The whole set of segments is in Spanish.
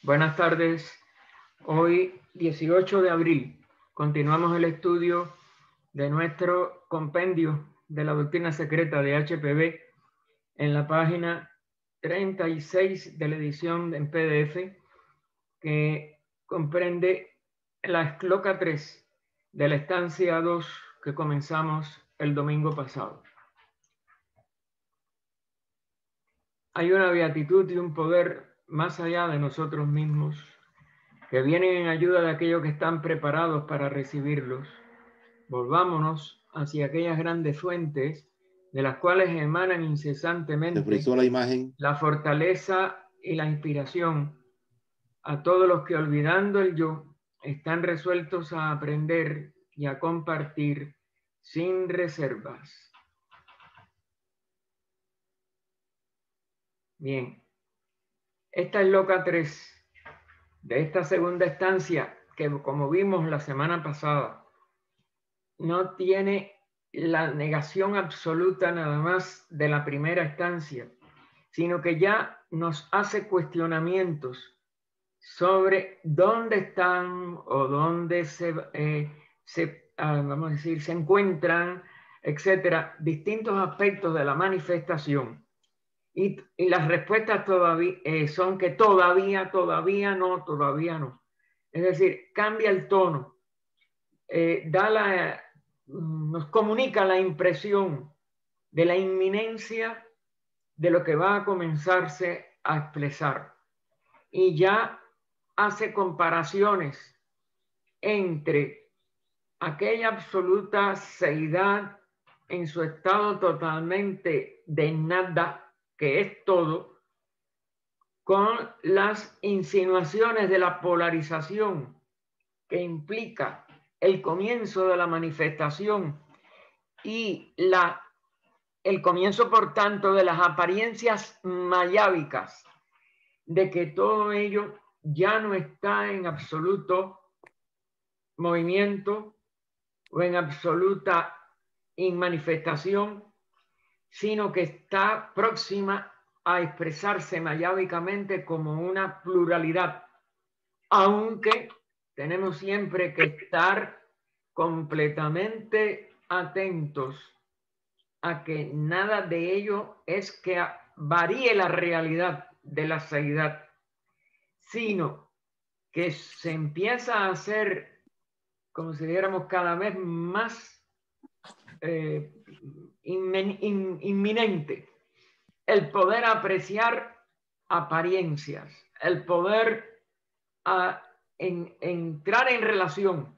Buenas tardes. Hoy, 18 de abril, continuamos el estudio de nuestro compendio de la doctrina secreta de HPB en la página 36 de la edición en PDF, que comprende la escloca 3 de la estancia 2 que comenzamos el domingo pasado. Hay una beatitud y un poder más allá de nosotros mismos que vienen en ayuda de aquellos que están preparados para recibirlos. Volvámonos hacia aquellas grandes fuentes de las cuales emanan incesantemente la imagen, la fortaleza y la inspiración a todos los que, olvidando el yo, están resueltos a aprender y a compartir sin reservas. Bien, esta es Loca 3 de esta segunda estancia que, como vimos la semana pasada, no tiene la negación absoluta nada más de la primera estancia, sino que ya nos hace cuestionamientos sobre dónde están o dónde vamos a decir, se encuentran, etcétera, distintos aspectos de la manifestación. Y las respuestas todavía son que todavía no. Es decir, cambia el tono, nos comunica la impresión de la inminencia de lo que va a comenzarse a expresar. Y ya hace comparaciones entre aquella absoluta seidad en su estado totalmente de nada, que es todo, con las insinuaciones de la polarización que implica el comienzo de la manifestación y el comienzo, por tanto, de las apariencias mayábicas, de que todo ello ya no está en absoluto movimiento o en absoluta manifestación, sino que está próxima a expresarse mayábicamente como una pluralidad, aunque tenemos siempre que estar completamente atentos a que nada de ello es que varíe la realidad de la seidad, sino que se empieza a hacer, como si dijéramos, cada vez más inminente el poder apreciar apariencias, el poder entrar en relación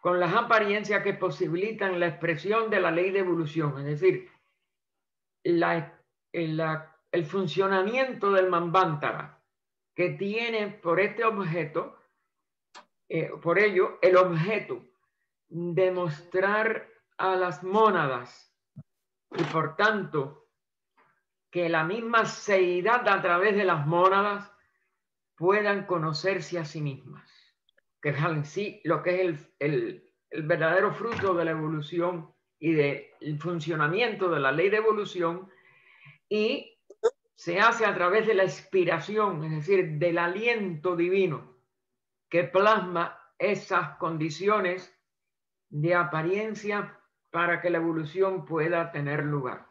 con las apariencias que posibilitan la expresión de la ley de evolución, es decir, el funcionamiento del Manvantara, que tiene por este objeto, por ello, el objeto de mostrar a las mónadas y por tanto que la misma seidad a través de las mónadas puedan conocerse a sí mismas, que es en sí lo que es el verdadero fruto de la evolución y del funcionamiento de la ley de evolución, y se hace a través de la inspiración, es decir, del aliento divino que plasma esas condiciones de apariencia para que la evolución pueda tener lugar.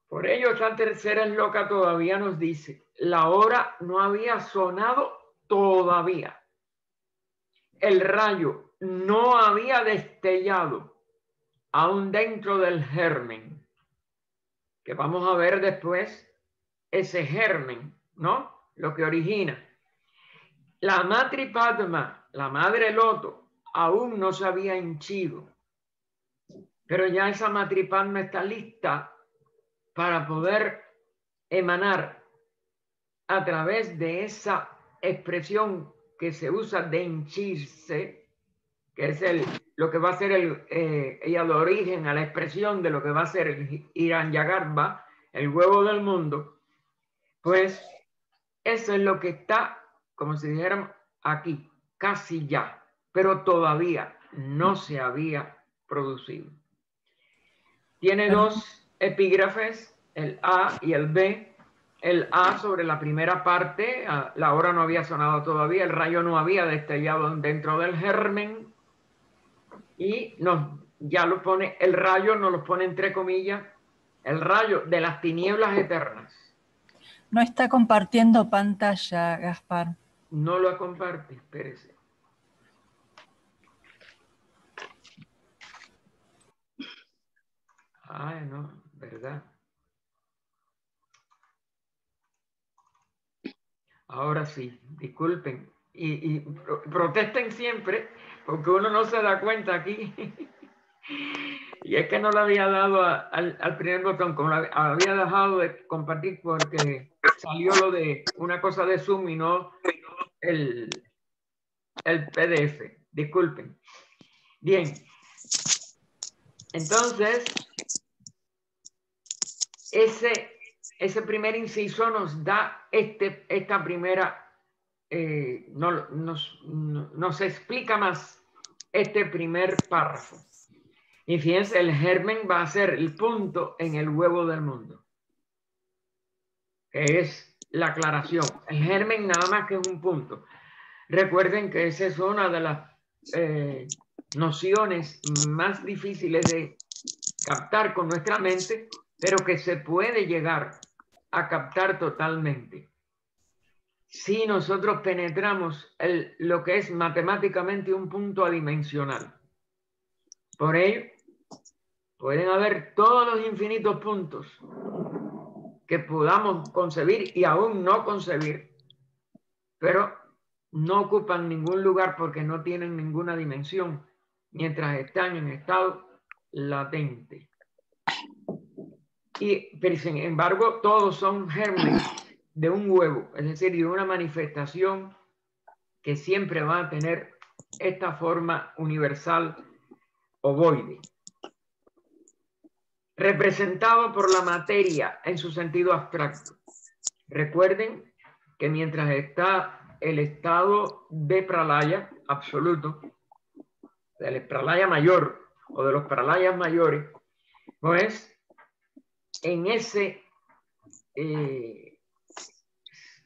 Por ello, esta tercera esloca todavía nos dice: la hora no había sonado todavía, el rayo no había destellado aún dentro del germen, que vamos a ver después ese germen, ¿no? Lo que origina. La Matri Padma, la madre loto, aún no se había henchido, pero ya esa Matri Padma está lista para poder emanar a través de esa expresión que se usa de henchirse, que es lo que va a ser ella de origen a la expresión de lo que va a ser el Hiranyagarbha, el huevo del mundo. Pues eso es lo que está, como si dijéramos, aquí, casi ya, pero todavía no se había producido. Tiene dos epígrafes, el A y el B, el A sobre la primera parte, la hora no había sonado todavía, el rayo no había destellado dentro del germen y ya lo pone, el rayo nos lo pone entre comillas, el rayo de las tinieblas eternas. No está compartiendo pantalla, Gaspar. No lo comparte, espérese. Ay, no, ¿verdad? Ahora sí, disculpen. Y protesten siempre, porque uno no se da cuenta aquí. Y es que no le había dado al primer botón, como había dejado de compartir porque salió lo de una cosa de Zoom y no el PDF. Disculpen. Bien. Entonces, ese primer inciso nos da esta primera, nos explica más este primer párrafo. Y fíjense, el germen va a ser el punto en el huevo del mundo, que es la aclaración. El germen nada más que es un punto. Recuerden que esa es una de las nociones más difíciles de captar con nuestra mente, pero que se puede llegar a captar totalmente si nosotros penetramos lo que es matemáticamente un punto adimensional. Por ello, pueden haber todos los infinitos puntos que podamos concebir y aún no concebir, pero no ocupan ningún lugar porque no tienen ninguna dimensión mientras están en estado latente. Pero sin embargo, todos son gérmenes de un huevo, es decir, de una manifestación que siempre va a tener esta forma universal ovoide, representado por la materia en su sentido abstracto. Recuerden que mientras está el estado de pralaya absoluto, del pralaya mayor o de los pralayas mayores, pues en ese,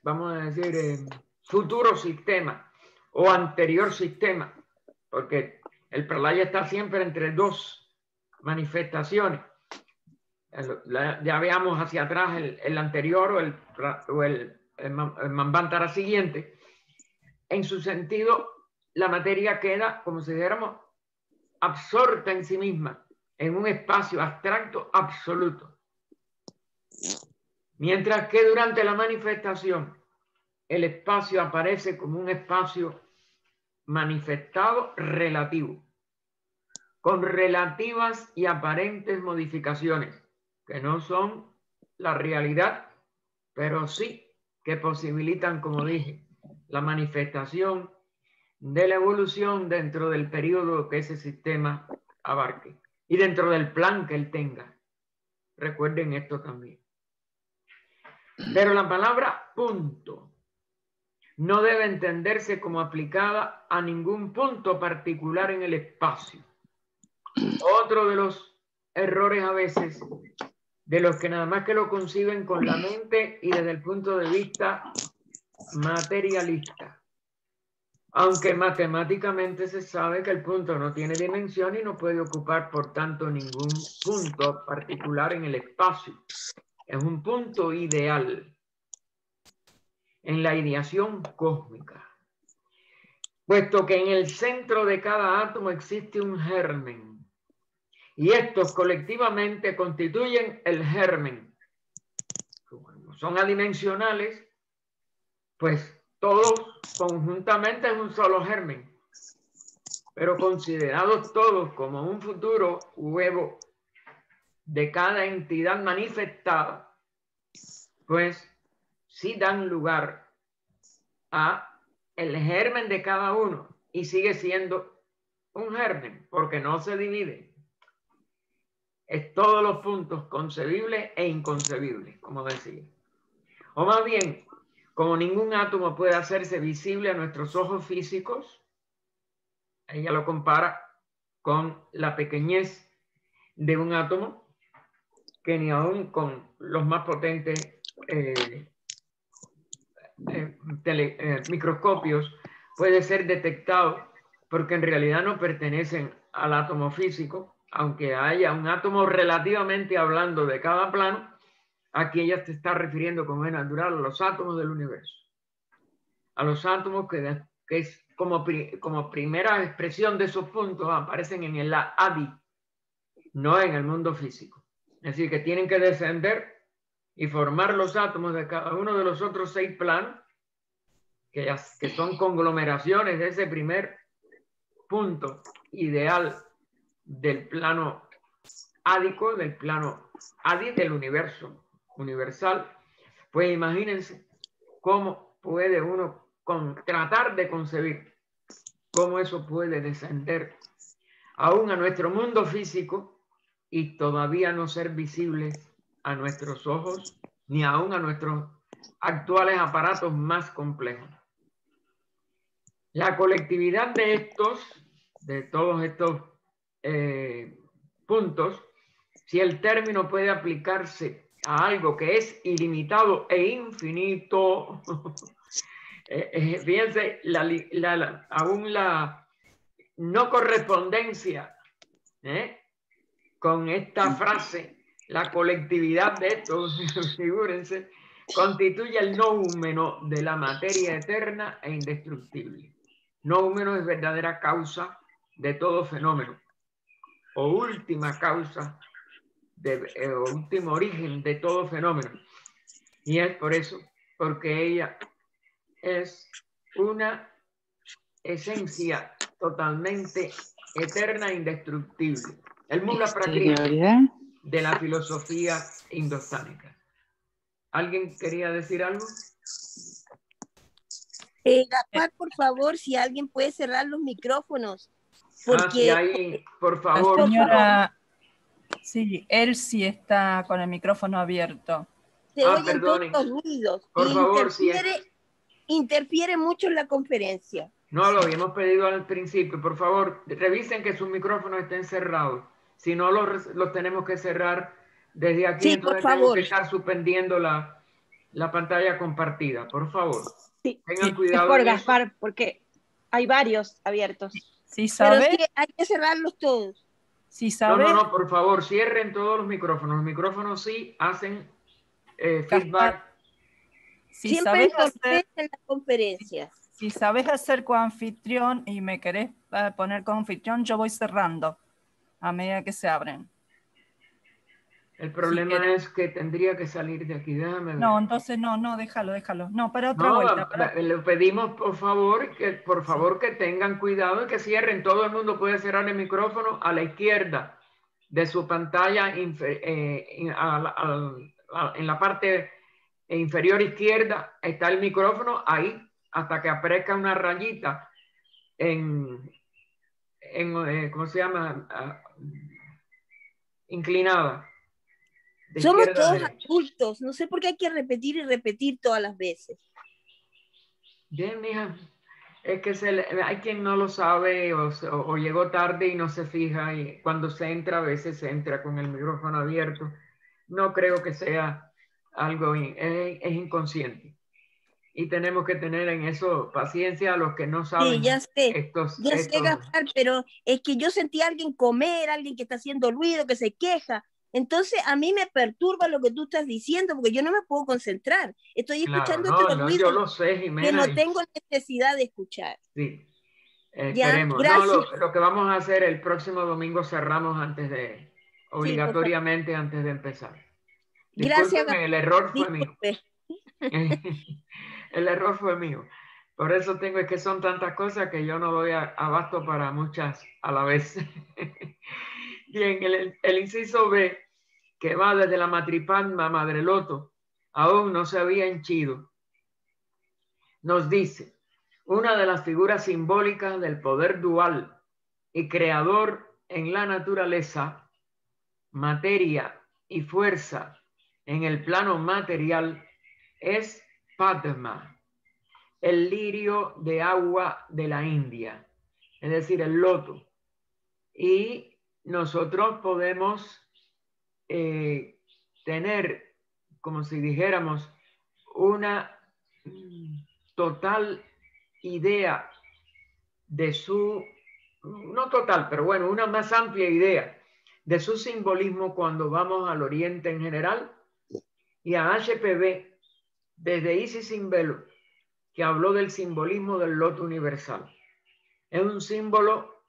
vamos a decir, futuro sistema o anterior sistema, porque el pralaya está siempre entre dos manifestaciones. Ya veamos hacia atrás el anterior o el Manvantara siguiente. En su sentido, la materia queda, como si dijéramos, absorta en sí misma, en un espacio abstracto absoluto. Mientras que durante la manifestación, el espacio aparece como un espacio manifestado relativo, con relativas y aparentes modificaciones, que no son la realidad, pero sí que posibilitan, como dije, la manifestación de la evolución dentro del periodo que ese sistema abarque y dentro del plan que él tenga. Recuerden esto también. Pero la palabra punto no debe entenderse como aplicada a ningún punto particular en el espacio. Otro de los errores a veces de los que nada más que lo conciben con la mente y desde el punto de vista materialista. Aunque matemáticamente se sabe que el punto no tiene dimensión y no puede ocupar, por tanto, ningún punto particular en el espacio. Es un punto ideal en la ideación cósmica, puesto que en el centro de cada átomo existe un germen, y estos colectivamente constituyen el germen. Como son adimensionales, pues todos conjuntamente es un solo germen, pero considerados todos como un futuro huevo de cada entidad manifestada, pues sí dan lugar a el germen de cada uno y sigue siendo un germen porque no se divide. Es todos los puntos concebibles e inconcebibles, como decía. O más bien, como ningún átomo puede hacerse visible a nuestros ojos físicos, ella lo compara con la pequeñez de un átomo, que ni aún con los más potentes microscopios puede ser detectado, porque en realidad no pertenecen al átomo físico, aunque haya un átomo relativamente hablando de cada plano. Aquí ella se está refiriendo, como es natural, a los átomos del universo, a los átomos que es como primera expresión de esos puntos aparecen en el ADI, no en el mundo físico. Es decir, que tienen que descender y formar los átomos de cada uno de los otros 6 planos, que son conglomeraciones de ese primer punto ideal del plano ádico, del plano ADI del universo universal. Pues imagínense cómo puede uno tratar de concebir cómo eso puede descender aún a nuestro mundo físico y todavía no ser visible a nuestros ojos ni aún a nuestros actuales aparatos más complejos. La colectividad de todos estos puntos, si el término puede aplicarse a algo que es ilimitado e infinito, fíjense, aún la no correspondencia con esta frase, la colectividad de estos, figúrense, constituye el noúmeno de la materia eterna e indestructible. Noúmeno es verdadera causa de todo fenómeno, o última causa, último origen de todo fenómeno. Y es por eso, porque ella es una esencia totalmente eterna e indestructible. El Mula Prakriti de la filosofía indostánica. ¿Alguien quería decir algo? Gaspar, por favor, si alguien puede cerrar los micrófonos. Porque sí, ahí, por favor. La señora, sí, él sí está con el micrófono abierto. Se oyen todos los ruidos. Por favor, interfiere mucho en la conferencia. No, lo habíamos pedido al principio. Por favor, revisen que sus micrófonos estén cerrados. Si no, los tenemos que cerrar desde aquí. Sí, entonces por favor. tengo que estar suspendiendo la pantalla compartida. Por favor. Sí. Tengan cuidado. Por Gaspar, porque hay varios abiertos. Sí, ¿sabe? Pero sí, hay que cerrarlos todos. Sí, ¿sabe? No, por favor, cierren todos los micrófonos. Los micrófonos sí hacen feedback. Si siempre hacer en las conferencias. Si sabes hacer coanfitrión y me querés poner coanfitrión, yo voy cerrando a medida que se abren. El problema es que tendría que salir de aquí. Déjame ver. No, entonces no, déjalo. No, para otra vuelta. Le pedimos, por favor, que tengan cuidado y que cierren. Todo el mundo puede cerrar el micrófono a la izquierda de su pantalla, en la parte inferior izquierda está el micrófono, ahí, hasta que aparezca una rayita ¿cómo se llama? Inclinada. Somos todos adultos, no sé por qué hay que repetir y repetir todas las veces. Bien, mija, es que hay quien no lo sabe o llegó tarde y no se fija, y cuando se entra, a veces se entra con el micrófono abierto. No creo que sea algo, es inconsciente. Y tenemos que tener en eso paciencia a los que no saben. Sí, ya sé, Gaspar, pero es que yo sentí a alguien comer, alguien que está haciendo ruido, que se queja. Entonces a mí me perturba lo que tú estás diciendo, porque yo no me puedo concentrar. Estoy escuchando los ruidos yo lo sé, Jimena, que no tengo necesidad de escuchar. Sí, esperemos. Lo que vamos a hacer el próximo domingo cerramos obligatoriamente antes de empezar. Gracias. El error fue mío. El error fue mío. Por eso es que son tantas cosas que yo no doy abasto para muchas a la vez. Bien, el inciso B, que va desde la Matripadma Madre Loto, aún no se había henchido, nos dice: una de las figuras simbólicas del poder dual y creador en la naturaleza, materia y fuerza en el plano material, es Padma, el lirio de agua de la India, es decir, el loto. Y nosotros podemos tener, como si dijéramos, una total idea de su, no total, pero bueno, una más amplia idea de su simbolismo cuando vamos al Oriente en general, y a HPB desde Isis Sin Velo, que habló del simbolismo del loto universal. Es un símbolo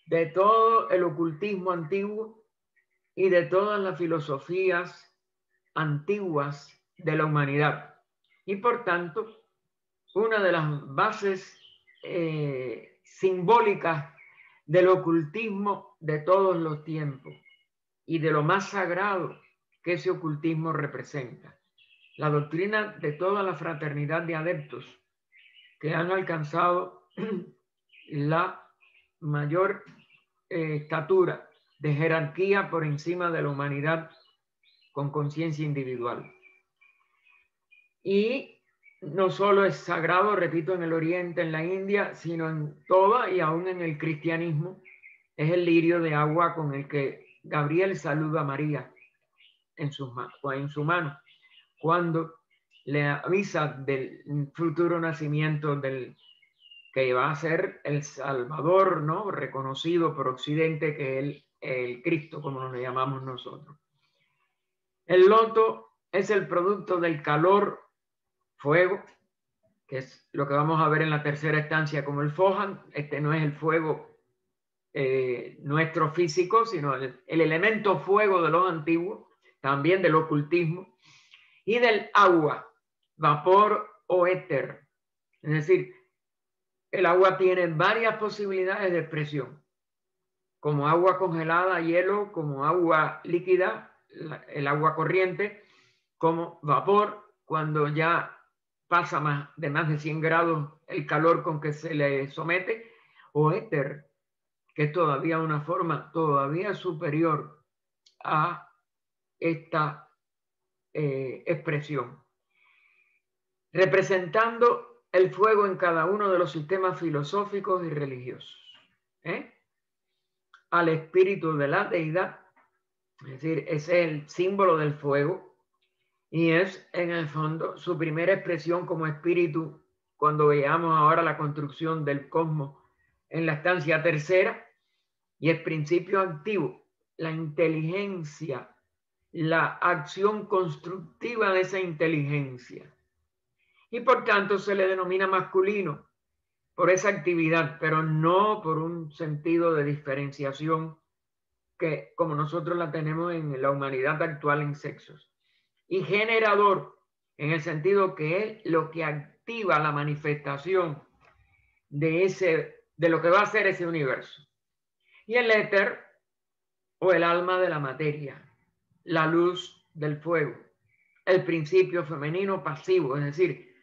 de todo el ocultismo antiguo y de todas las filosofías antiguas de la humanidad. Y por tanto, una de las bases simbólicas del ocultismo de todos los tiempos y de lo más sagrado que ese ocultismo representa. La doctrina de toda la fraternidad de adeptos que han alcanzado la mayor estatura de jerarquía por encima de la humanidad con conciencia individual. Y no solo es sagrado, repito, en el Oriente, en la India, sino en toda y aún en el cristianismo. Es el lirio de agua con el que Gabriel saluda a María en su mano, cuando le avisa del futuro nacimiento del que va a ser el Salvador, ¿no? Reconocido por Occidente, que es el Cristo, como nos llamamos nosotros. El loto es el producto del calor, fuego, que es lo que vamos a ver en la tercera estancia como el Fohan. Este no es el fuego nuestro físico, sino el elemento fuego de los antiguos, también del ocultismo, y del agua, vapor o éter. Es decir, el agua tiene varias posibilidades de expresión, como agua congelada, hielo, como agua líquida, el agua corriente, como vapor, cuando ya pasa de más de 100 grados el calor con que se le somete, o éter, que es todavía una forma todavía superior a esta expresión, representando el fuego en cada uno de los sistemas filosóficos y religiosos, al espíritu de la deidad, es decir, es el símbolo del fuego y es en el fondo su primera expresión como espíritu cuando veamos ahora la construcción del cosmos en la estancia tercera, y es principio activo, la inteligencia, la acción constructiva de esa inteligencia. Y por tanto se le denomina masculino por esa actividad, pero no por un sentido de diferenciación que como nosotros la tenemos en la humanidad actual en sexos. Y generador, en el sentido que es lo que activa la manifestación de lo que va a ser ese universo. Y el éter, o el alma de la materia, la luz del fuego, el principio femenino pasivo, es decir,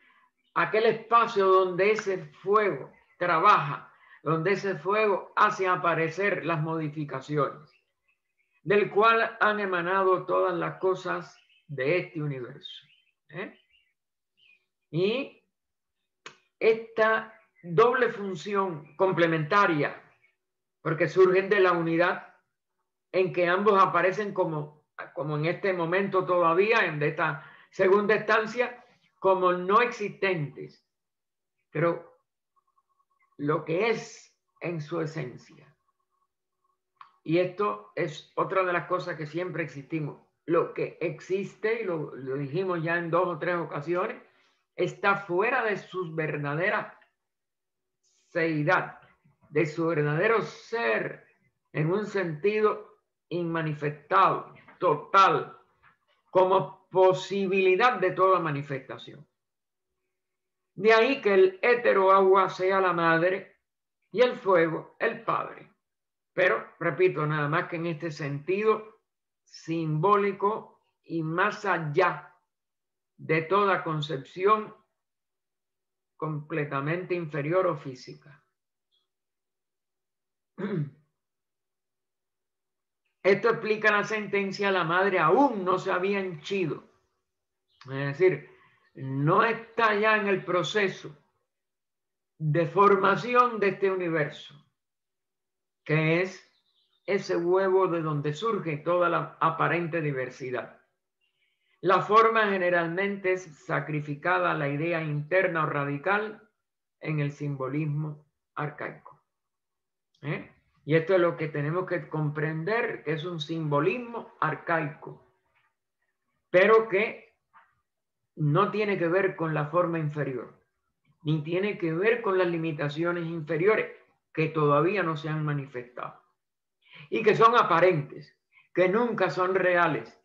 aquel espacio donde ese fuego trabaja, donde ese fuego hace aparecer las modificaciones, del cual han emanado todas las cosas de este universo. Y esta doble función complementaria, porque surgen de la unidad en que ambos aparecen como en este momento todavía, en esta segunda estancia, como no existentes, pero lo que es en su esencia. Y esto es otra de las cosas que siempre existimos. Lo que existe, y lo dijimos ya en 2 o 3 ocasiones, está fuera de su verdadera seidad, de su verdadero ser, en un sentido inmanifestado, total, como posibilidad de toda manifestación. De ahí que el éter o agua sea la madre y el fuego el padre. Pero, repito, nada más que en este sentido simbólico y más allá de toda concepción completamente inferior o física. Esto explica la sentencia: la madre aún no se había henchido. Es decir, no está ya en el proceso de formación de este universo, que es ese huevo de donde surge toda la aparente diversidad. La forma generalmente es sacrificada a la idea interna o radical en el simbolismo arcaico. Y esto es lo que tenemos que comprender, que es un simbolismo arcaico, pero que no tiene que ver con la forma inferior, ni tiene que ver con las limitaciones inferiores que todavía no se han manifestado y que son aparentes, que nunca son reales,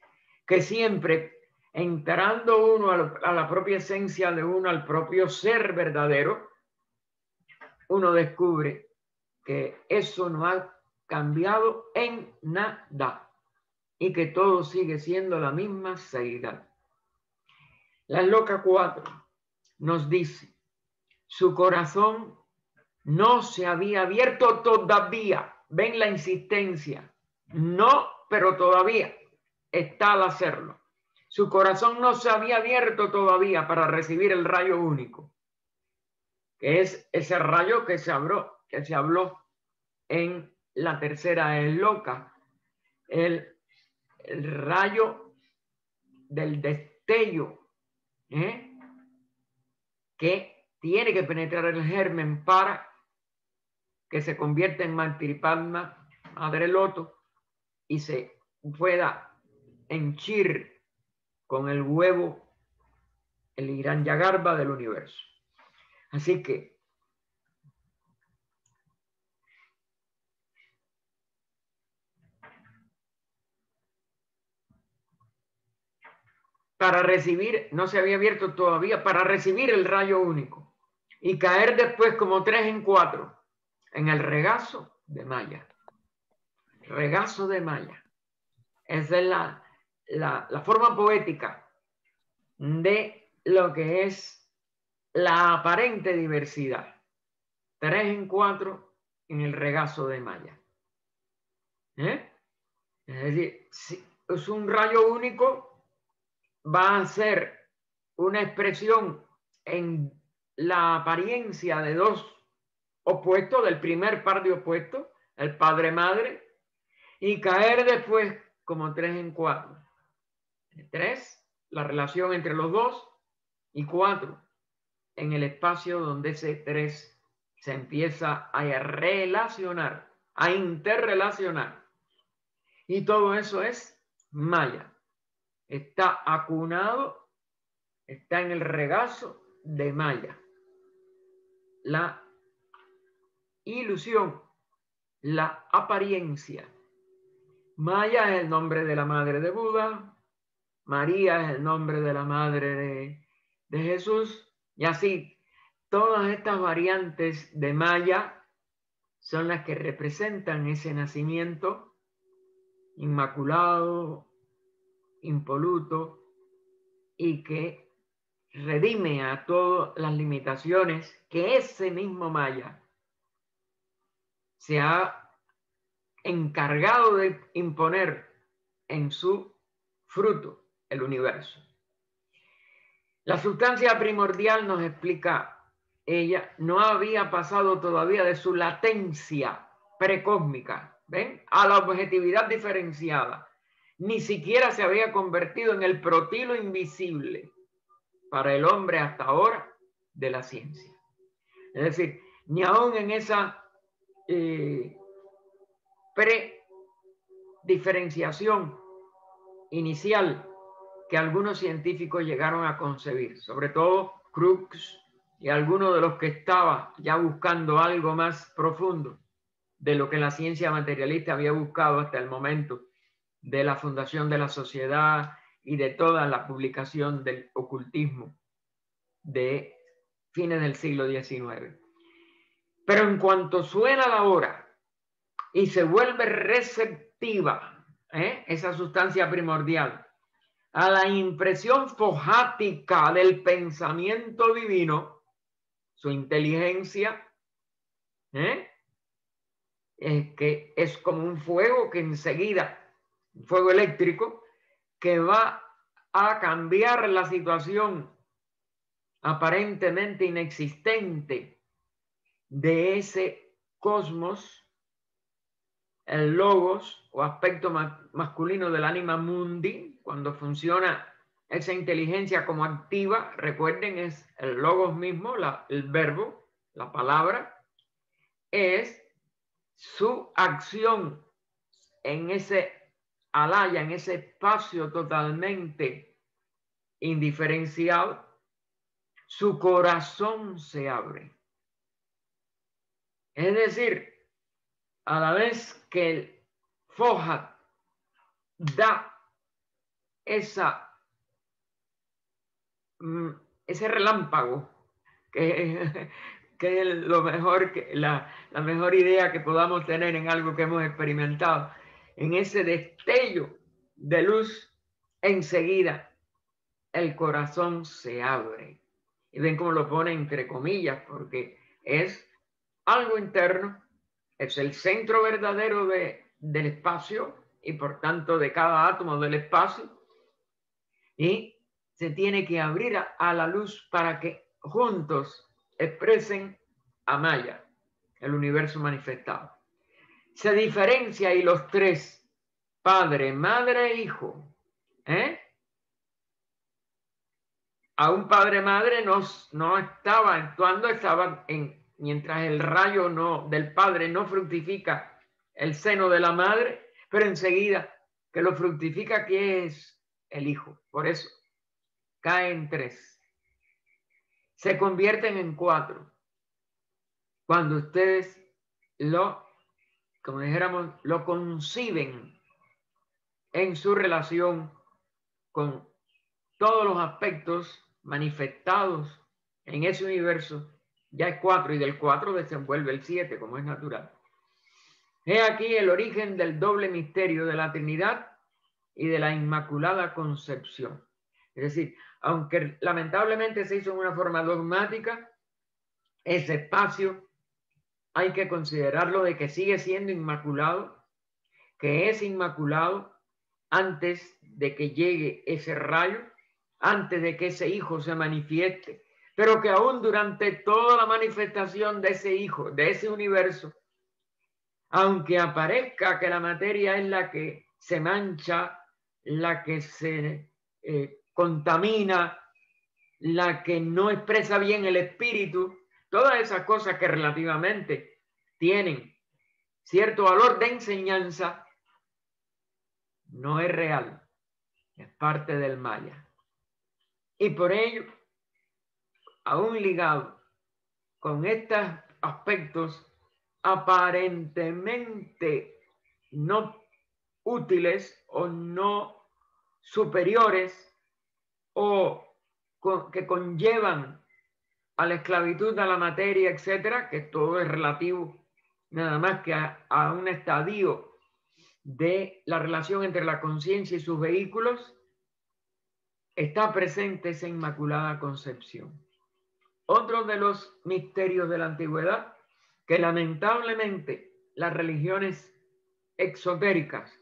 que siempre entrando uno a la propia esencia de uno, al propio ser verdadero, uno descubre que eso no ha cambiado en nada y que todo sigue siendo la misma seidad. La Loka 4 nos dice, su corazón no se había abierto todavía. Ven la insistencia. No, pero todavía está al hacerlo. Su corazón no se había abierto todavía para recibir el rayo único, que es ese rayo que se habló en la tercera Loka, el rayo del destello, que tiene que penetrar el germen para que se convierta en Mantiripatma, madre loto, y se pueda henchir con el huevo, el Hiranyagarbha del universo. Así que para recibir, no se había abierto todavía, para recibir el rayo único y caer después como 3 en 4 en el regazo de Maya. Regazo de Maya. Esa es la forma poética de lo que es la aparente diversidad. 3 en 4 en el regazo de Maya. Es decir, si es un rayo único, va a ser una expresión en la apariencia de dos opuestos, del primer par de opuestos, el padre-madre, y caer después como 3 en 4. 3, la relación entre los dos, y 4, en el espacio donde ese 3 se empieza a relacionar, a interrelacionar. Y todo eso es Maya. Está acunado, está en el regazo de Maya. La ilusión, la apariencia. Maya es el nombre de la madre de Buda, María es el nombre de la madre de Jesús, y así todas estas variantes de Maya son las que representan ese nacimiento inmaculado, impoluto, y que redime a todas las limitaciones que ese mismo Maya se ha encargado de imponer en su fruto, el universo. La sustancia primordial, nos explica ella, no había pasado todavía de su latencia precósmica, ¿ven?, a la objetividad diferenciada. Ni siquiera se había convertido en el protilo invisible para el hombre hasta ahora de la ciencia. Es decir, ni aún en esa prediferenciación inicial que algunos científicos llegaron a concebir, sobre todo Crookes y algunos de los que estaban ya buscando algo más profundo de lo que la ciencia materialista había buscado hasta el momento de la fundación de la sociedad y de toda la publicación del ocultismo de fines del siglo XIX. Pero en cuanto suena la hora y se vuelve receptiva, esa sustancia primordial, a la impresión fojática del pensamiento divino, su inteligencia, que es como un fuego que enseguida, un fuego eléctrico, que va a cambiar la situación aparentemente inexistente de ese cosmos, el logos o aspecto masculino del anima mundi, cuando funciona esa inteligencia como activa, recuerden, es el logos mismo, el verbo, la palabra, es su acción en ese alaya, en ese espacio totalmente indiferenciado, su corazón se abre. Es decir, a la vez que el Fohat da ese relámpago, que es lo mejor, la mejor idea que podamos tener en algo que hemos experimentado, en ese destello de luz, enseguida el corazón se abre. Y ven cómo lo pone entre comillas, porque es algo interno, es el centro verdadero del espacio y por tanto de cada átomo del espacio, y se tiene que abrir a la luz para que juntos expresen a Maya, el universo manifestado. Se diferencia y los tres, padre, madre e hijo, a un padre-madre no estaba actuando, estaban mientras el rayo del padre no fructifica el seno de la madre, pero enseguida que lo fructifica, ¿qué es el hijo? Por eso caen tres. Se convierten en cuatro. Cuando ustedes como dijéramos, lo conciben en su relación con todos los aspectos manifestados en ese universo, ya es 4 y del 4 desenvuelve el 7, como es natural. He aquí el origen del doble misterio de la Trinidad y de la Inmaculada Concepción. Es decir, aunque lamentablemente se hizo en una forma dogmática, ese espacio hay que considerarlo de que sigue siendo inmaculado, que es inmaculado antes de que llegue ese rayo, antes de que ese hijo se manifieste, pero que aún durante toda la manifestación de ese hijo, de ese universo, aunque aparezca que la materia es la que se mancha, la que se contamina, la que no expresa bien el espíritu, todas esas cosas que relativamente tienen cierto valor de enseñanza, no es real, es parte del Maya. Y por ello, aún ligado con estos aspectos aparentemente no útiles o no superiores o que conllevan a la esclavitud, a la materia, etcétera, que todo es relativo nada más que a un estadio de la relación entre la conciencia y sus vehículos, está presente esa Inmaculada Concepción. Otro de los misterios de la antigüedad que lamentablemente las religiones exotéricas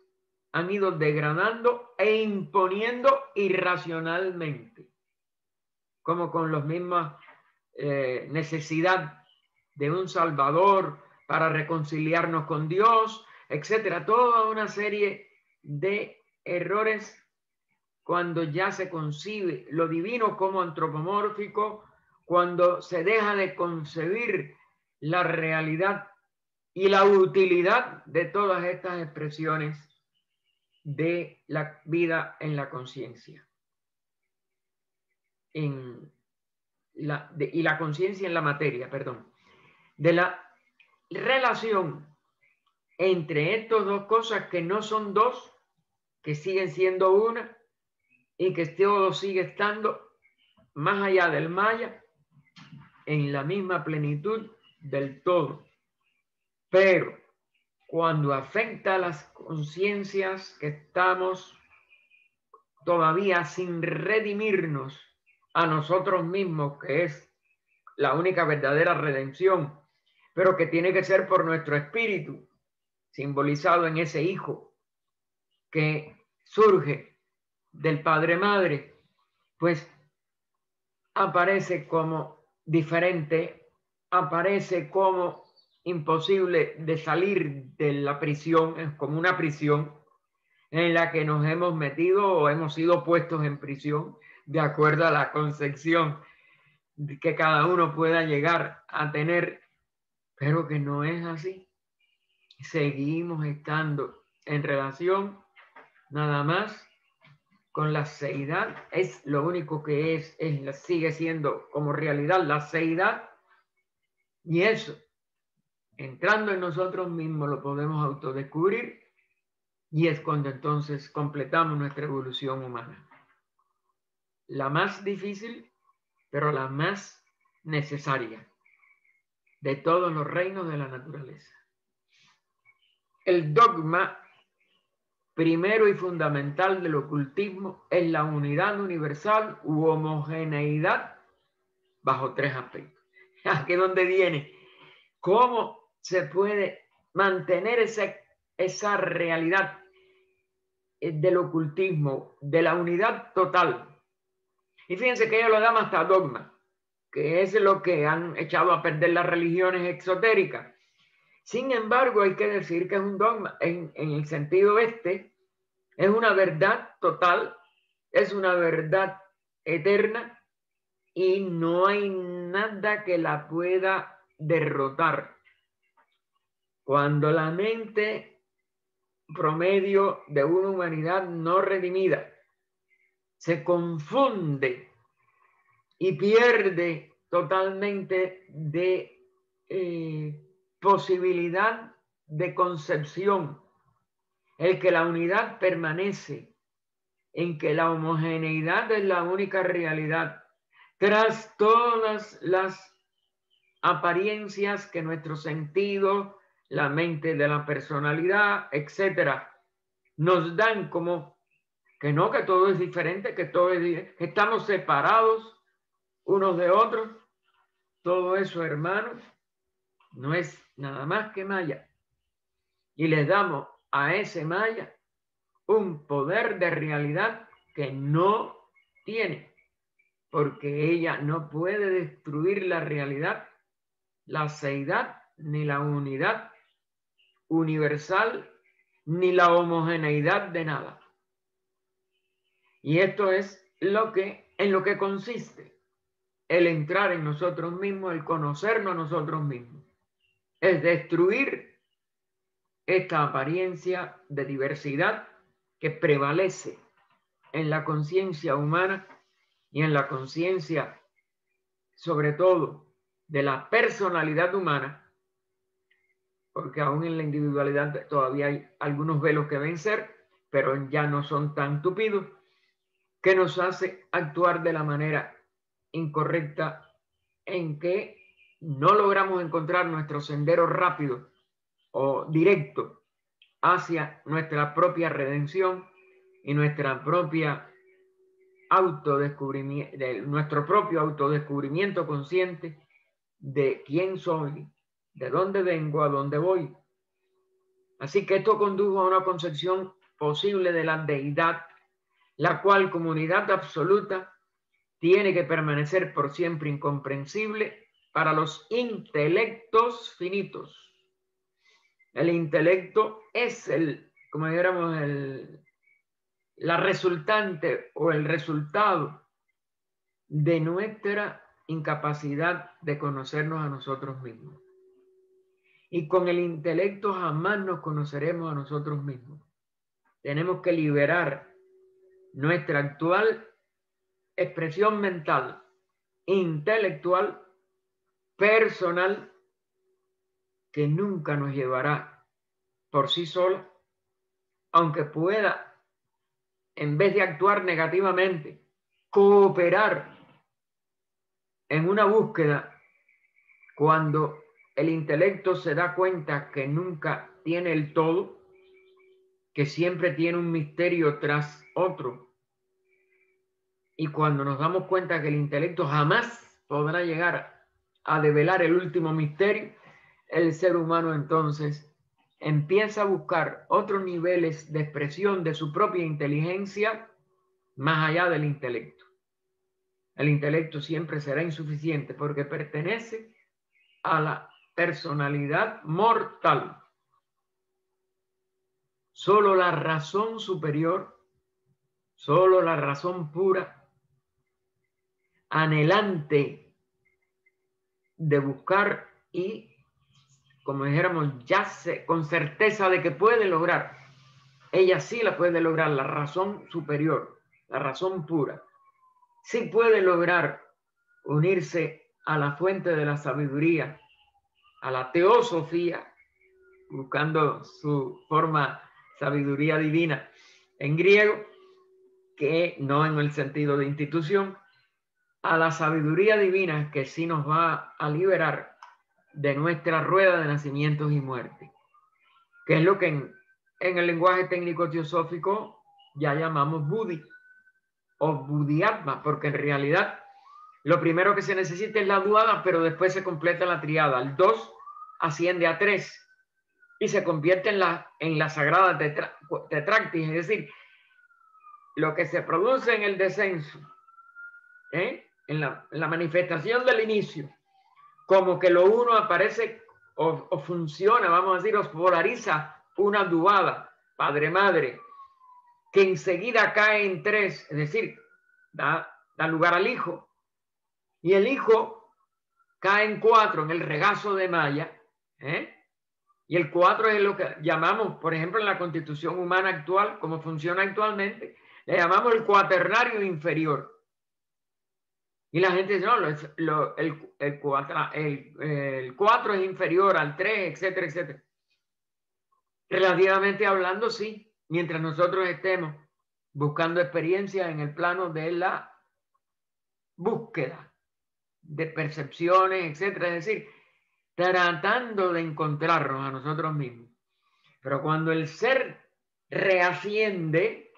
han ido degradando e imponiendo irracionalmente, como con los mismos necesidad de un Salvador para reconciliarnos con Dios, etcétera. Toda una serie de errores cuando ya se concibe lo divino como antropomórfico, cuando se deja de concebir la realidad y la utilidad de todas estas expresiones de la vida en la conciencia. Y la conciencia en la materia, perdón. De la relación entre estas dos cosas que no son dos, que siguen siendo una, y que todo sigue estando más allá del Maya, en la misma plenitud del todo. Pero cuando afecta a las conciencias que estamos todavía sin redimirnos a nosotros mismos, que es la única verdadera redención, pero que tiene que ser por nuestro espíritu, simbolizado en ese hijo que surge del Padre-Madre, pues aparece como diferente, aparece como imposible de salir de la prisión, es como una prisión, en la que nos hemos metido o hemos sido puestos en prisión, de acuerdo a la concepción que cada uno pueda llegar a tener, pero que no es así. Seguimos estando en relación nada más con la seidad. Es lo único que sigue siendo como realidad la seidad, y eso, entrando en nosotros mismos, lo podemos autodescubrir, y es cuando entonces completamos nuestra evolución humana. La más difícil, pero la más necesaria de todos los reinos de la naturaleza. El dogma primero y fundamental del ocultismo es la unidad universal u homogeneidad bajo tres aspectos. Aquí es donde viene cómo se puede mantener esa realidad del ocultismo, de la unidad total. Y fíjense que ellos lo llaman hasta dogma, que es lo que han echado a perder las religiones exotéricas. Sin embargo, hay que decir que es un dogma en el sentido es una verdad total, es una verdad eterna, y no hay nada que la pueda derrotar. Cuando la mente promedio de una humanidad no redimida se confunde y pierde totalmente de posibilidad de concepción, el que la unidad permanece, en que la homogeneidad es la única realidad, tras todas las apariencias que nuestro sentido, la mente de la personalidad, etcétera, nos dan como que no, que todo es diferente, que que estamos separados unos de otros. Todo eso, hermanos, no es nada más que maya. Y les damos a ese maya un poder de realidad que no tiene, porque ella no puede destruir la realidad, la seidad, ni la unidad universal, ni la homogeneidad de nada. Y esto es en lo que consiste el entrar en nosotros mismos, el conocernos a nosotros mismos. Es destruir esta apariencia de diversidad que prevalece en la conciencia humana y en la conciencia, sobre todo, de la personalidad humana, porque aún en la individualidad todavía hay algunos velos que vencer, pero ya no son tan tupidos, que nos hace actuar de la manera incorrecta, en que no logramos encontrar nuestro sendero rápido o directo hacia nuestra propia redención y nuestra propia nuestro propio autodescubrimiento consciente de quién soy, de dónde vengo, a dónde voy. Así que esto condujo a una concepción posible de la deidad, la cual, como unidad absoluta, tiene que permanecer por siempre incomprensible para los intelectos finitos. El intelecto es como dijéramos, la resultante o el resultado de nuestra incapacidad de conocernos a nosotros mismos. Y con el intelecto jamás nos conoceremos a nosotros mismos. Tenemos que liberar nuestra actual expresión mental, intelectual, personal, que nunca nos llevará por sí sola, aunque pueda, en vez de actuar negativamente, cooperar en una búsqueda, cuando el intelecto se da cuenta que nunca tiene el todo, que siempre tiene un misterio tras otro. Y cuando nos damos cuenta que el intelecto jamás podrá llegar a develar el último misterio, el ser humano entonces empieza a buscar otros niveles de expresión de su propia inteligencia más allá del intelecto. El intelecto siempre será insuficiente porque pertenece a la personalidad mortal. solo la razón superior, solo la razón pura, anhelante de buscar y, como dijéramos, ya con certeza de que puede lograr. Ella sí la puede lograr, la razón superior, la razón pura. Sí puede lograr unirse a la fuente de la sabiduría, a la teosofía, buscando su forma sabiduría divina en griego, que no en el sentido de institución, a la sabiduría divina que sí nos va a liberar de nuestra rueda de nacimientos y muerte, que es lo que en el lenguaje técnico teosófico ya llamamos Budi o Budiatma, porque en realidad lo primero que se necesita es la duada, pero después se completa la triada. El 2 asciende a 3 y se convierte en la sagrada tetráctis, es decir, lo que se produce en el descenso, en la manifestación del inicio, como que lo uno aparece o funciona, vamos a decir, os polariza una duada, padre-madre, que enseguida cae en 3, es decir, da lugar al hijo, y el hijo cae en 4 en el regazo de Maya, y el 4 es lo que llamamos, por ejemplo, en la constitución humana actual, como funciona actualmente, le llamamos el cuaternario inferior. Y la gente dice, no, el 4 es inferior al 3, etcétera, etcétera. Relativamente hablando, sí, mientras nosotros estemos buscando experiencia en el plano de la búsqueda de percepciones, etcétera, es decir, tratando de encontrarnos a nosotros mismos. Pero cuando el ser reasciende,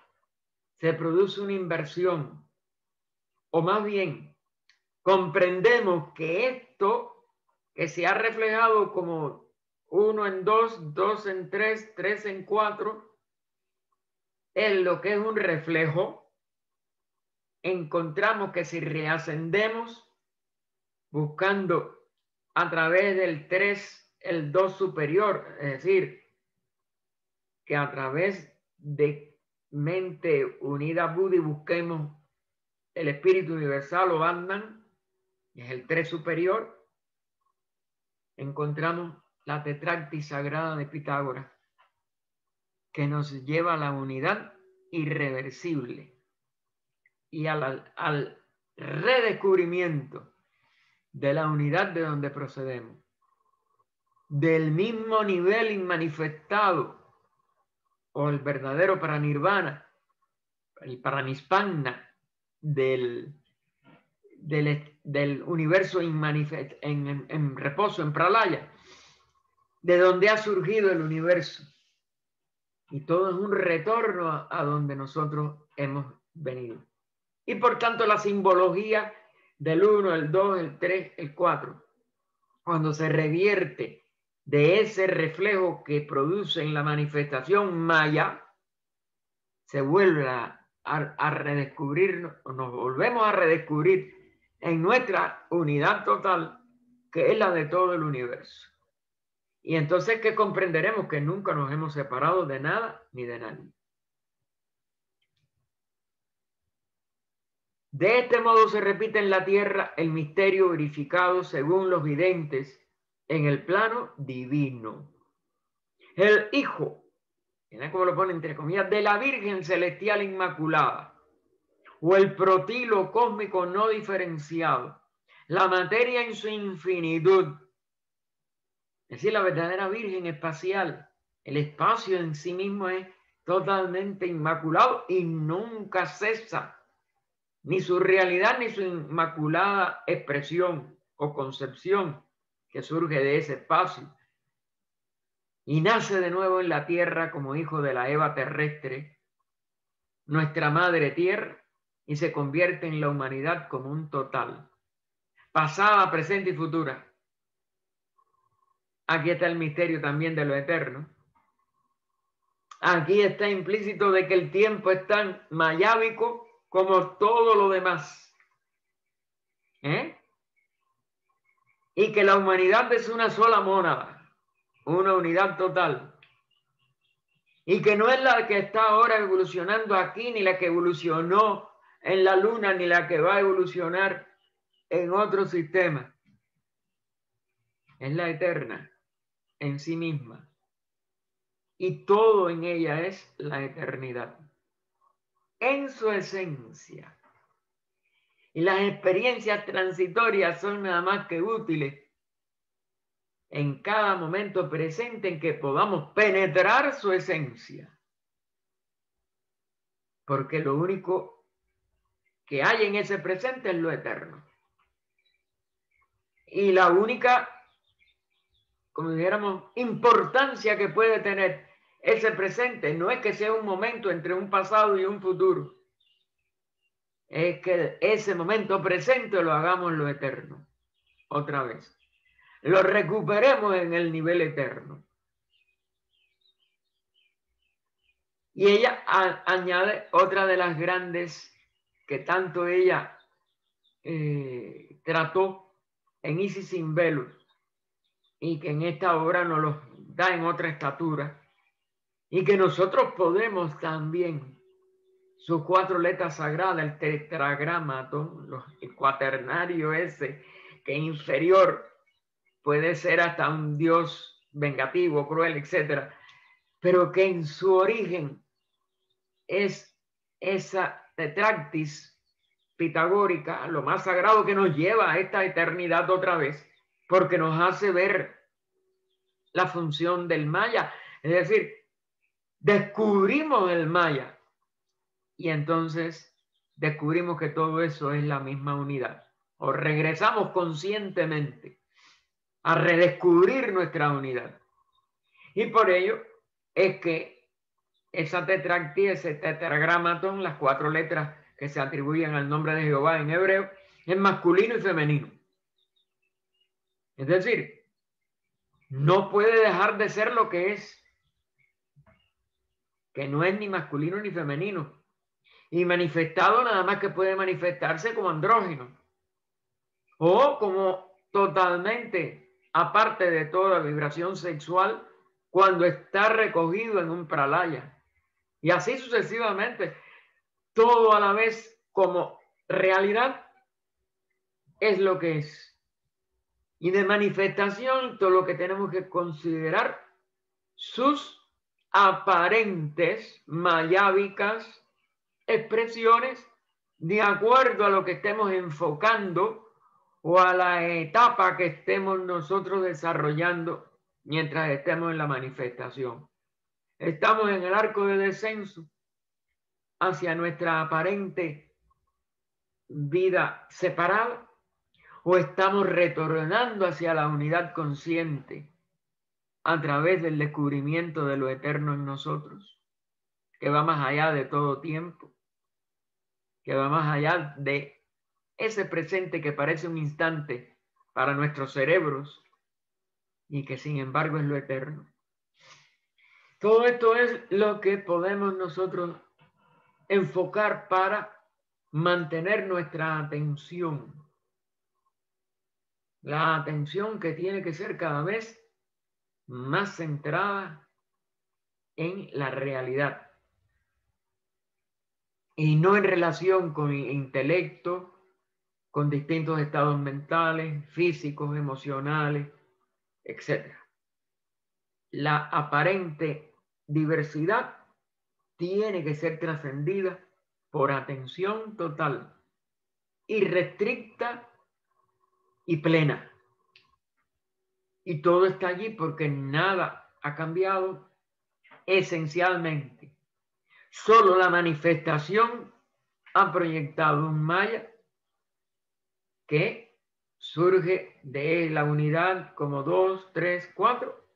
se produce una inversión, o más bien, comprendemos que esto que se ha reflejado como 1 en 2, 2 en 3, 3 en 4, es lo que es un reflejo. Encontramos que si reascendemos buscando a través del 3 el 2 superior, es decir, que a través de mente unida a Buda busquemos el espíritu universal o Atman, que es el 3 superior, encontramos la tetráctis sagrada de Pitágoras, que nos lleva a la unidad irreversible y al redescubrimiento de la unidad de donde procedemos, del mismo nivel inmanifestado o el verdadero paranirvana, el paranispagna del universo en reposo, en pralaya, de donde ha surgido el universo. Y todo es un retorno a donde nosotros hemos venido. Y por tanto la simbología del 1, el 2, el 3, el 4, cuando se revierte de ese reflejo que produce en la manifestación maya, se vuelve a redescubrir, nos volvemos a redescubrir en nuestra unidad total, que es la de todo el universo. Y entonces que comprenderemos que nunca nos hemos separado de nada ni de nadie. De este modo se repite en la tierra el misterio verificado según los videntes en el plano divino. El Hijo, ¿ven cómo lo pone entre comillas?, de la Virgen Celestial Inmaculada, o el protilo cósmico no diferenciado, la materia en su infinitud, es decir, la verdadera Virgen espacial. El espacio en sí mismo es totalmente inmaculado y nunca cesa ni su realidad ni su inmaculada expresión o concepción que surge de ese espacio. Y nace de nuevo en la tierra como hijo de la Eva terrestre, nuestra madre tierra, y se convierte en la humanidad como un total, pasada, presente y futura. Aquí está el misterio también de lo eterno. Aquí está implícito de que el tiempo es tan mayábico como todo lo demás. Y que la humanidad es una sola mónada, una unidad total. y que no es la que está ahora evolucionando aquí, ni la que evolucionó en la luna, ni la que va a evolucionar en otro sistema. Es la eterna en sí misma. Y todo en ella es la eternidad. En su esencia. Y las experiencias transitorias son nada más que útiles en cada momento presente en que podamos penetrar su esencia. Porque lo único que hay en ese presente es lo eterno. Y la única, como dijéramos, importancia que puede tener ese presente no es que sea un momento entre un pasado y un futuro. Es que ese momento presente lo hagamos lo eterno. Otra vez. Lo recuperemos en el nivel eterno. Y ella añade otra de las grandes que tanto ella trató en Isis sin Velus y que en esta obra nos los da en otra estatura y que nosotros podemos también, sus 4 letras sagradas, el tetragramaton, el cuaternario ese, que inferior puede ser hasta un dios vengativo, cruel, etcétera, pero que en su origen es esa tetractis pitagórica, lo más sagrado que nos lleva a esta eternidad otra vez, porque nos hace ver la función del maya. Es decir, descubrimos el maya y entonces descubrimos que todo eso es la misma unidad. O regresamos conscientemente a redescubrir nuestra unidad. Y por ello es que esa tetractis, ese tetragramaton, las 4 letras que se atribuyen al nombre de Jehová en hebreo, es masculino y femenino. Es decir, no puede dejar de ser lo que es, que no es ni masculino ni femenino, y manifestado nada más que puede manifestarse como andrógino, o como totalmente aparte de toda vibración sexual cuando está recogido en un pralaya. Y así sucesivamente, todo a la vez como realidad es lo que es. Y de manifestación, todo lo que tenemos que considerar sus aparentes mayábicas expresiones de acuerdo a lo que estemos enfocando o a la etapa que estemos nosotros desarrollando mientras estemos en la manifestación. Estamos en el arco de descenso hacia nuestra aparente vida separada o estamos retornando hacia la unidad consciente a través del descubrimiento de lo eterno en nosotros, que va más allá de todo tiempo, que va más allá de ese presente que parece un instante para nuestros cerebros y que sin embargo es lo eterno. Todo esto es lo que podemos nosotros enfocar para mantener nuestra atención. La atención que tiene que ser cada vez más centrada en la realidad y no en relación con intelecto, con distintos estados mentales, físicos, emocionales, etc. La aparente diversidad tiene que ser trascendida por atención total, irrestricta y plena. Y todo está allí porque nada ha cambiado esencialmente. Solo la manifestación ha proyectado un maya que surge de la unidad como 2, 3, 4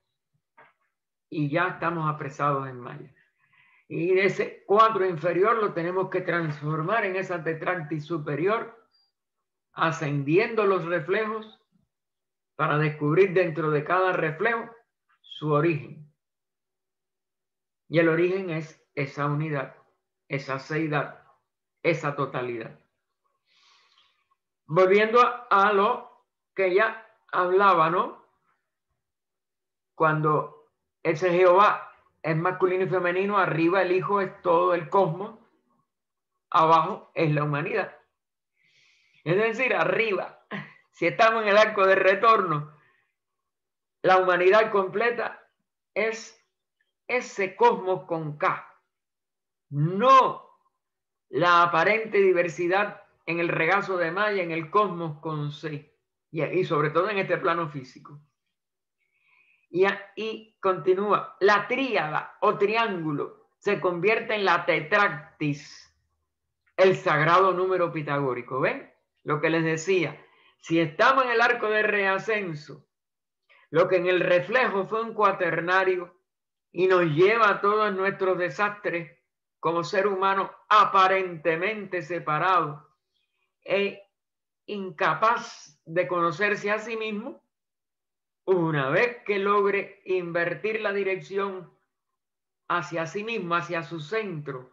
y ya estamos apresados en maya. Y de ese 4 inferior lo tenemos que transformar en esa tetractis superior, ascendiendo los reflejos para descubrir dentro de cada reflejo su origen. Y el origen es esa unidad, esa seidad, esa totalidad. Volviendo a lo que ya hablaba, ¿no? Cuando ese Jehová es masculino y femenino, arriba el Hijo es todo el cosmos, abajo es la humanidad. Es decir, arriba, si estamos en el arco de retorno, la humanidad completa es ese cosmos con K, no la aparente diversidad en el regazo de Maya, en el cosmos con C, y sobre todo en este plano físico. Y continúa, la tríada o triángulo se convierte en la tetractis, el sagrado número pitagórico. ¿Ven? Lo que les decía, si estamos en el arco de reascenso, lo que en el reflejo fue un cuaternario y nos lleva a todos nuestros desastres como ser humano aparentemente separado e incapaz de conocerse a sí mismo, una vez que logre invertir la dirección hacia sí mismo, hacia su centro,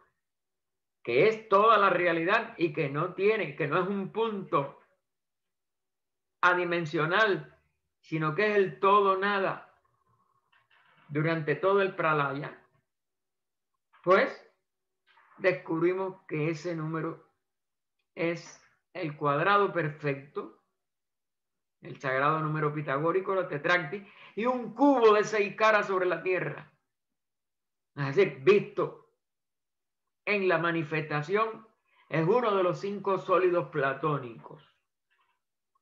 que es toda la realidad y que no es un punto adimensional, sino que es el todo nada durante todo el pralaya, pues descubrimos que ese número es el cuadrado perfecto, el sagrado número pitagórico, la tetractis, y un cubo de 6 caras sobre la tierra. Es decir, visto en la manifestación, es uno de los 5 sólidos platónicos.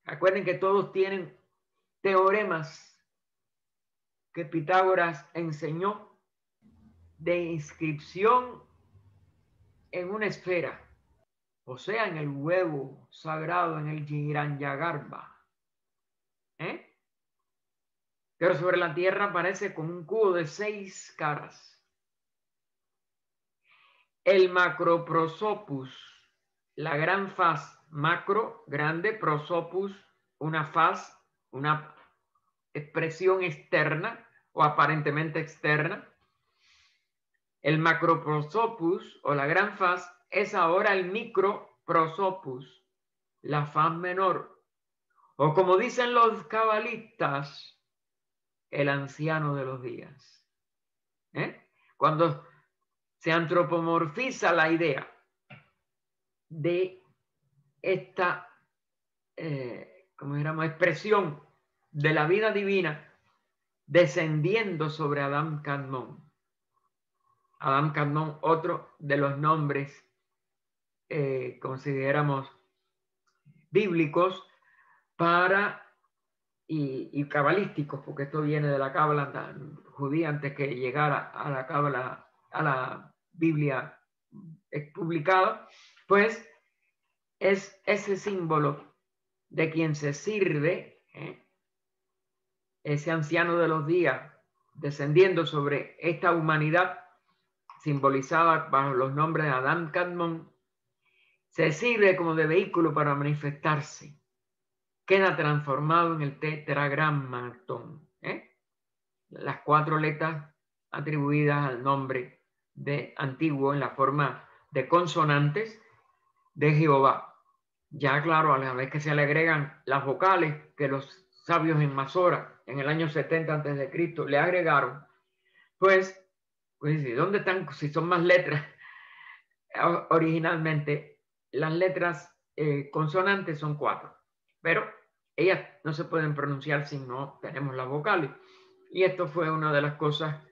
Recuerden que todos tienen teoremas que Pitágoras enseñó de inscripción en una esfera, o sea, en el huevo sagrado, en el Hiranyagarbha. Pero sobre la tierra aparece con un cubo de 6 caras. El macroprosopus, la gran faz, macro, grande, prosopus, una faz, una expresión externa o aparentemente externa. El macroprosopus o la gran faz es ahora el microprosopus, la faz menor. O como dicen los cabalistas, el anciano de los días. Cuando se antropomorfiza la idea de esta, como diríamos, expresión de la vida divina descendiendo sobre Adam Kadmon. Adam Kadmon, otro de los nombres, consideramos bíblicos y cabalísticos, porque esto viene de la cábala judía antes que llegara a la cábala, a la Biblia publicada, pues es ese símbolo de quien se sirve, ese anciano de los días, descendiendo sobre esta humanidad simbolizada bajo los nombres de Adam Kadmon, se sirve como de vehículo para manifestarse. Queda transformado en el tetragrammatón. Las 4 letras atribuidas al nombre de antiguo en la forma de consonantes de Jehová. Ya claro, a la vez que se le agregan las vocales que los sabios en Masora en el año 70 a.C. le agregaron, pues ¿dónde están? Si son más letras, originalmente las letras consonantes son 4, pero ellas no se pueden pronunciar si no tenemos las vocales. Y esto fue una de las cosas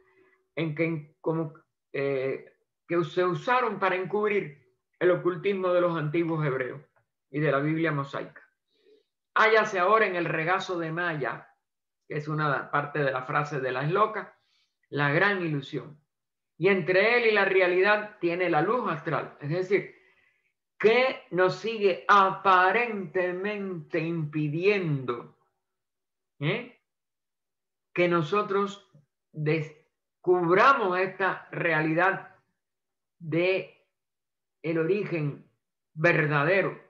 que se usaron para encubrir el ocultismo de los antiguos hebreos y de la Biblia mosaica. Hállase ahora en el regazo de Maya, que es una parte de la frase de la Esloca, la gran ilusión. Y entre él y la realidad tiene la luz astral, es decir, que nos sigue aparentemente impidiendo que nosotros descubramos esta realidad de el origen verdadero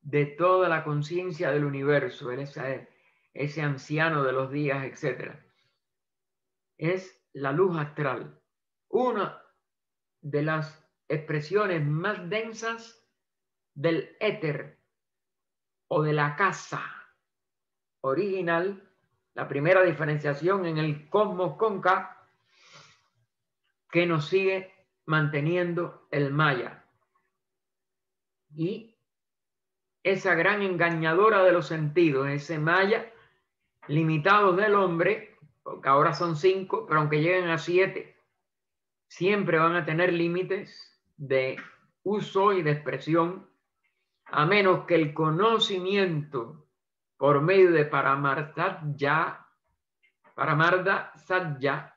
de toda la conciencia del universo, ese anciano de los días, etc. Es la luz astral, una de las expresiones más densas del éter o de la casa original, la primera diferenciación en el cosmos con K, que nos sigue manteniendo el maya. Y esa gran engañadora de los sentidos, ese maya limitado del hombre, porque ahora son 5, pero aunque lleguen a 7, siempre van a tener límites de uso y de expresión, a menos que el conocimiento por medio de Paramartha Satya,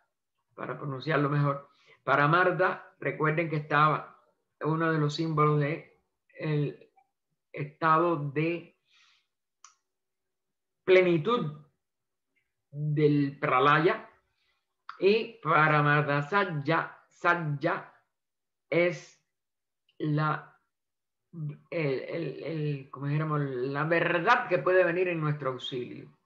para pronunciarlo mejor, Paramartha, recuerden que estaba uno de los símbolos de el estado de plenitud del pralaya, y Paramartha Satya es como dijéramos, la verdad que puede venir en nuestro auxilio.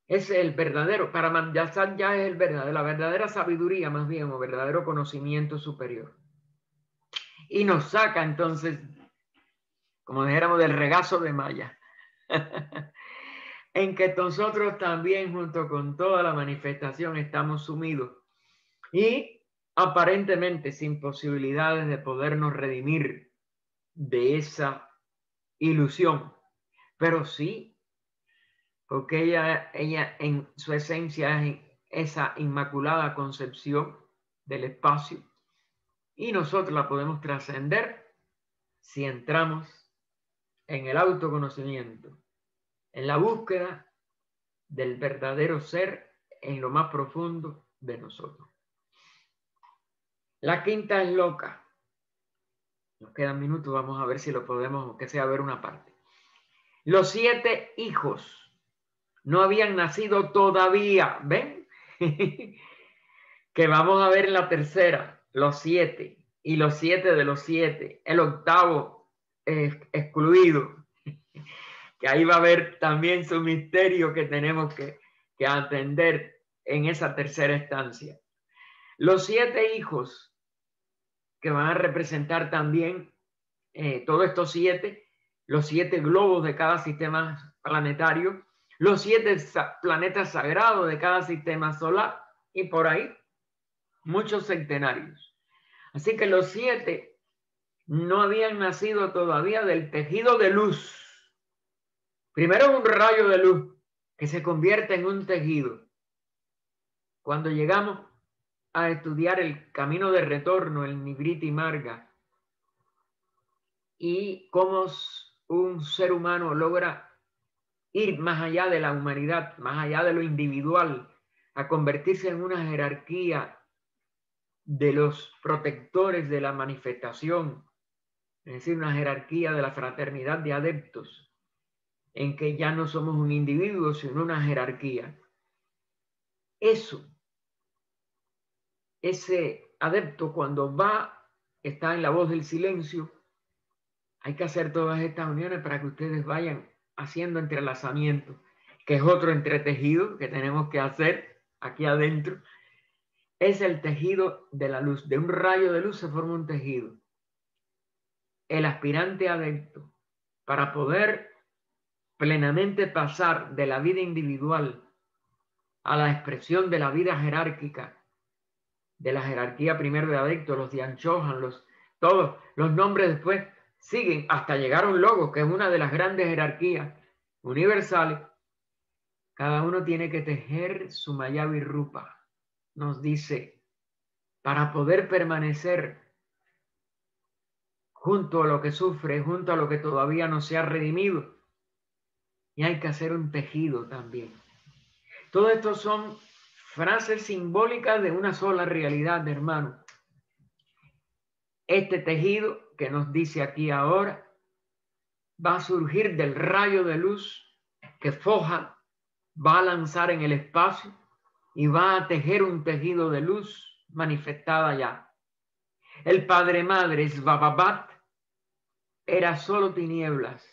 Es el verdadero, Paramartha Satya es la verdadera sabiduría, más bien, o verdadero conocimiento superior. Y nos saca entonces, como dijéramos, del regazo de maya, en que nosotros también, junto con toda la manifestación, estamos sumidos y aparentemente sin posibilidades de podernos redimir de esa ilusión, pero sí, porque ella en su esencia es esa inmaculada concepción del espacio, y nosotros la podemos trascender si entramos en el autoconocimiento, en la búsqueda del verdadero ser en lo más profundo de nosotros. La quinta es loca. Nos quedan minutos, vamos a ver si lo podemos, aunque sea ver una parte. Los 7 hijos no habían nacido todavía, ¿ven? Que vamos a ver en la tercera, los 7, y los 7 de los 7, el octavo excluido, que ahí va a haber también su misterio que tenemos que atender en esa tercera estancia. Los 7 hijos que van a representar también todos estos 7, los 7 globos de cada sistema planetario, los 7 planetas sagrados de cada sistema solar, y por ahí muchos centenarios. Así que los 7 no habían nacido todavía del tejido de luz. Primero un rayo de luz que se convierte en un tejido. Cuando llegamos a estudiar el camino de retorno, el Nivriti Marga, y cómo un ser humano logra ir más allá de la humanidad, más allá de lo individual, a convertirse en una jerarquía de los protectores de la manifestación, es decir, una jerarquía de la fraternidad de adeptos, en que ya no somos un individuo, sino una jerarquía. Ese adepto, cuando está en la voz del silencio, hay que hacer todas estas uniones para que ustedes vayan haciendo entrelazamiento, que es otro entretejido que tenemos que hacer aquí adentro. Es el tejido de la luz. De un rayo de luz se forma un tejido. El aspirante adepto, para poder plenamente pasar de la vida individual a la expresión de la vida jerárquica, de la jerarquía primero de adeptos, los Dhyan Chohan, todos los nombres después siguen hasta llegar a un logo, que es una de las grandes jerarquías universales. Cada uno tiene que tejer su Mayavi Rupa, nos dice, para poder permanecer junto a lo que sufre, junto a lo que todavía no se ha redimido. Y hay que hacer un tejido también. Todo esto son frases simbólicas de una sola realidad, hermano. Este tejido que nos dice aquí ahora va a surgir del rayo de luz que Foja va a lanzar en el espacio y va a tejer un tejido de luz manifestada ya. El padre madre Svabhavat era solo tinieblas.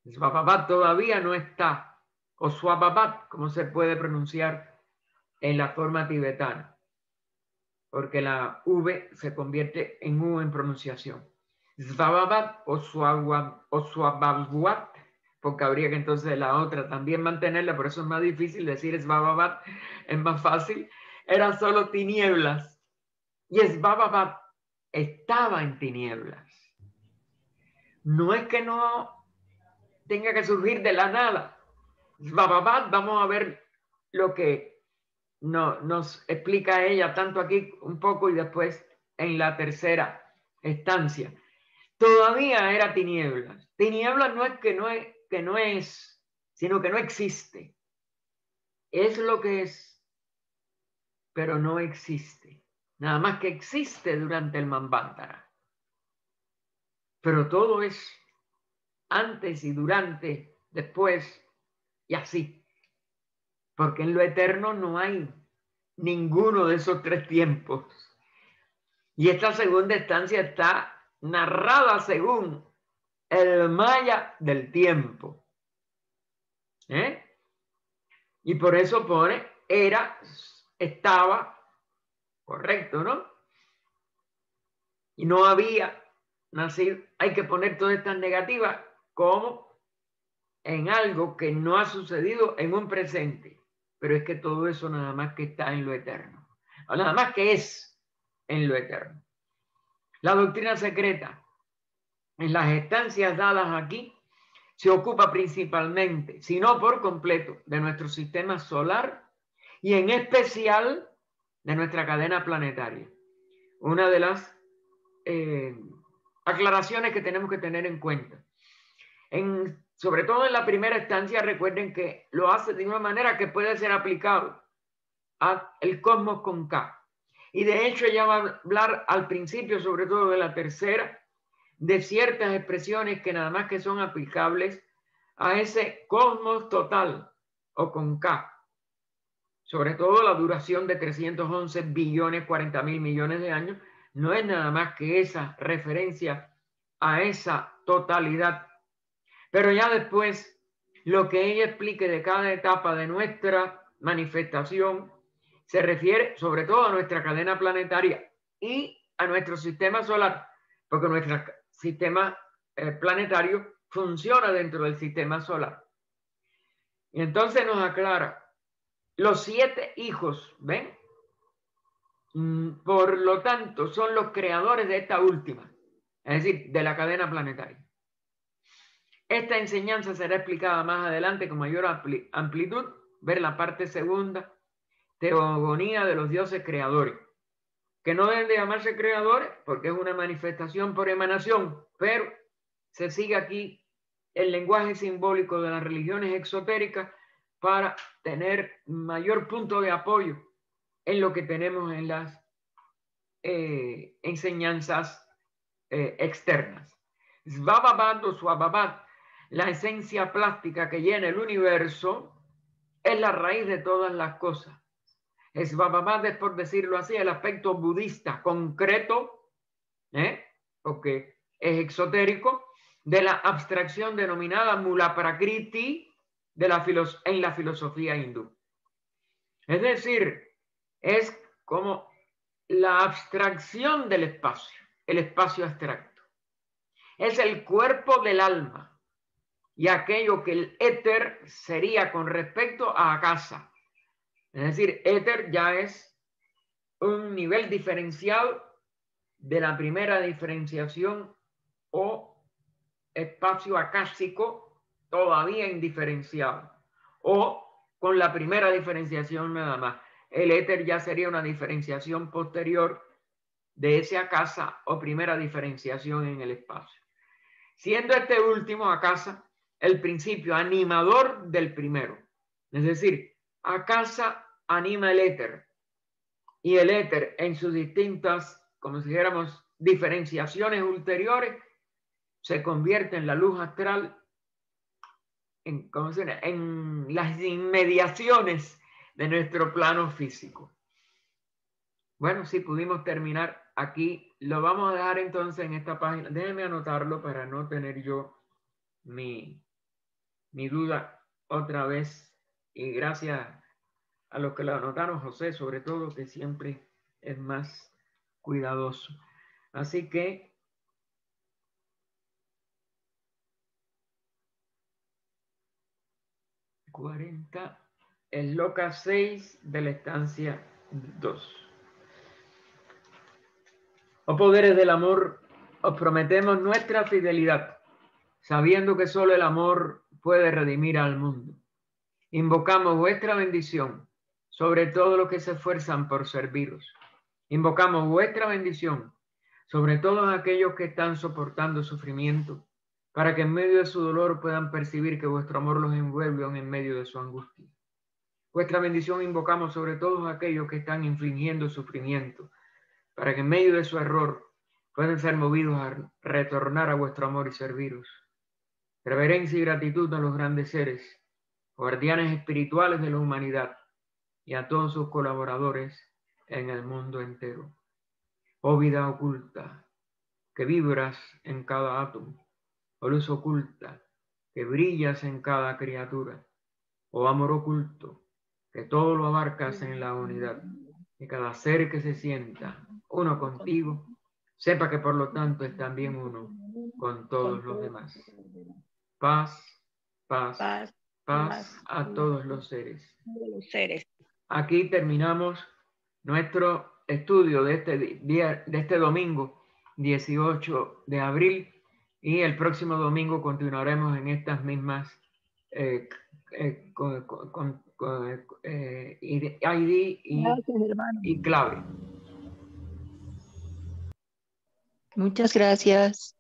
Svabhavat todavía no está, o Swabhavat, como se puede pronunciar en la forma tibetana, porque la V se convierte en U en pronunciación. Svabhavat o Swabhavat, porque habría que entonces la otra también mantenerla, por eso es más difícil decir Svabhavat, es más fácil. era solo tinieblas. Y Esbababad estaba en tinieblas. No es que no tenga que surgir de la nada. Esbababad, vamos a ver lo que nos explica ella, tanto aquí un poco y después en la tercera estancia. Todavía era tinieblas. Tinieblas no es que no es, sino que no existe. Es lo que es, pero no existe. Nada más que existe durante el Manvantara. Pero todo es antes y durante, después y así. Porque en lo eterno no hay ninguno de esos tres tiempos. Y esta segunda estancia está narrada según el maya del tiempo. Y por eso pone era, estaba, correcto, ¿no? Y no había nacido. Hay que poner todas estas negativas como en algo que no ha sucedido en un presente. Pero es que todo eso nada más que está en lo eterno. O nada más que es en lo eterno. La doctrina secreta, en las estancias dadas aquí, se ocupa principalmente, si no por completo, de nuestro sistema solar y en especial de nuestra cadena planetaria. Una de las aclaraciones que tenemos que tener en cuenta. Sobre todo en la primera estancia, recuerden que lo hace de una manera que puede ser aplicado al cosmos con K. Y de hecho ella va a hablar al principio, sobre todo de la tercera, de ciertas expresiones que nada más que son aplicables a ese cosmos total o con K. Sobre todo la duración de 311 billones 40 mil millones de años no es nada más que esa referencia a esa totalidad. Pero ya después, lo que ella explique de cada etapa de nuestra manifestación se refiere sobre todo a nuestra cadena planetaria y a nuestro sistema solar, porque nuestro sistema planetario funciona dentro del sistema solar. Y entonces nos aclara los 7 hijos, ¿ven? Por lo tanto, son los creadores de esta última, es decir, de la cadena planetaria. Esta enseñanza será explicada más adelante con mayor amplitud, ver la parte segunda, teogonía de los dioses creadores, que no deben de llamarse creadores porque es una manifestación por emanación, pero se sigue aquí el lenguaje simbólico de las religiones exotéricas para tener mayor punto de apoyo en lo que tenemos en las enseñanzas externas. Svababad o Swababad, la esencia plástica que llena el universo, es la raíz de todas las cosas. Svababad es, por decirlo así, el aspecto budista concreto, porque es exotérico, de la abstracción denominada Mula Prakriti en la filosofía hindú. Es decir, es como la abstracción del espacio, el espacio abstracto. Es el cuerpo del alma y aquello que el éter sería con respecto a Akasa. Es decir, éter ya es un nivel diferencial de la primera diferenciación o espacio acásico todavía indiferenciado o con la primera diferenciación nada más. El éter ya sería una diferenciación posterior de ese Akasa o primera diferenciación en el espacio. Siendo este último Akasa el principio animador del primero. Es decir, Akasa anima el éter y el éter en sus distintas, como si dijéramos, diferenciaciones ulteriores, se convierte en la luz astral, en las inmediaciones de nuestro plano físico. Bueno, sí, pudimos terminar aquí. Lo vamos a dejar entonces en esta página. Déjenme anotarlo para no tener yo mi duda otra vez. Y gracias a los que lo anotaron, José, sobre todo, que siempre es más cuidadoso. Así que el loca 6 de la estancia 2. Oh poderes del amor, os prometemos nuestra fidelidad, sabiendo que solo el amor puede redimir al mundo. Invocamos vuestra bendición sobre todos los que se esfuerzan por serviros. Invocamos vuestra bendición sobre todos aquellos que están soportando sufrimiento, para que en medio de su dolor puedan percibir que vuestro amor los envuelve aún en medio de su angustia. Vuestra bendición invocamos sobre todos aquellos que están infligiendo sufrimiento, para que en medio de su error puedan ser movidos a retornar a vuestro amor y serviros. Reverencia y gratitud a los grandes seres, guardianes espirituales de la humanidad, y a todos sus colaboradores en el mundo entero. Oh vida oculta, que vibras en cada átomo, oh luz oculta, que brillas en cada criatura, oh amor oculto, que todo lo abarcas en la unidad, que cada ser que se sienta uno contigo, sepa que por lo tanto es también uno con todos los demás. Paz, paz, paz a todos los seres. Aquí terminamos nuestro estudio de este domingo 18 de abril, y el próximo domingo continuaremos en estas mismas ID y clave. Muchas gracias.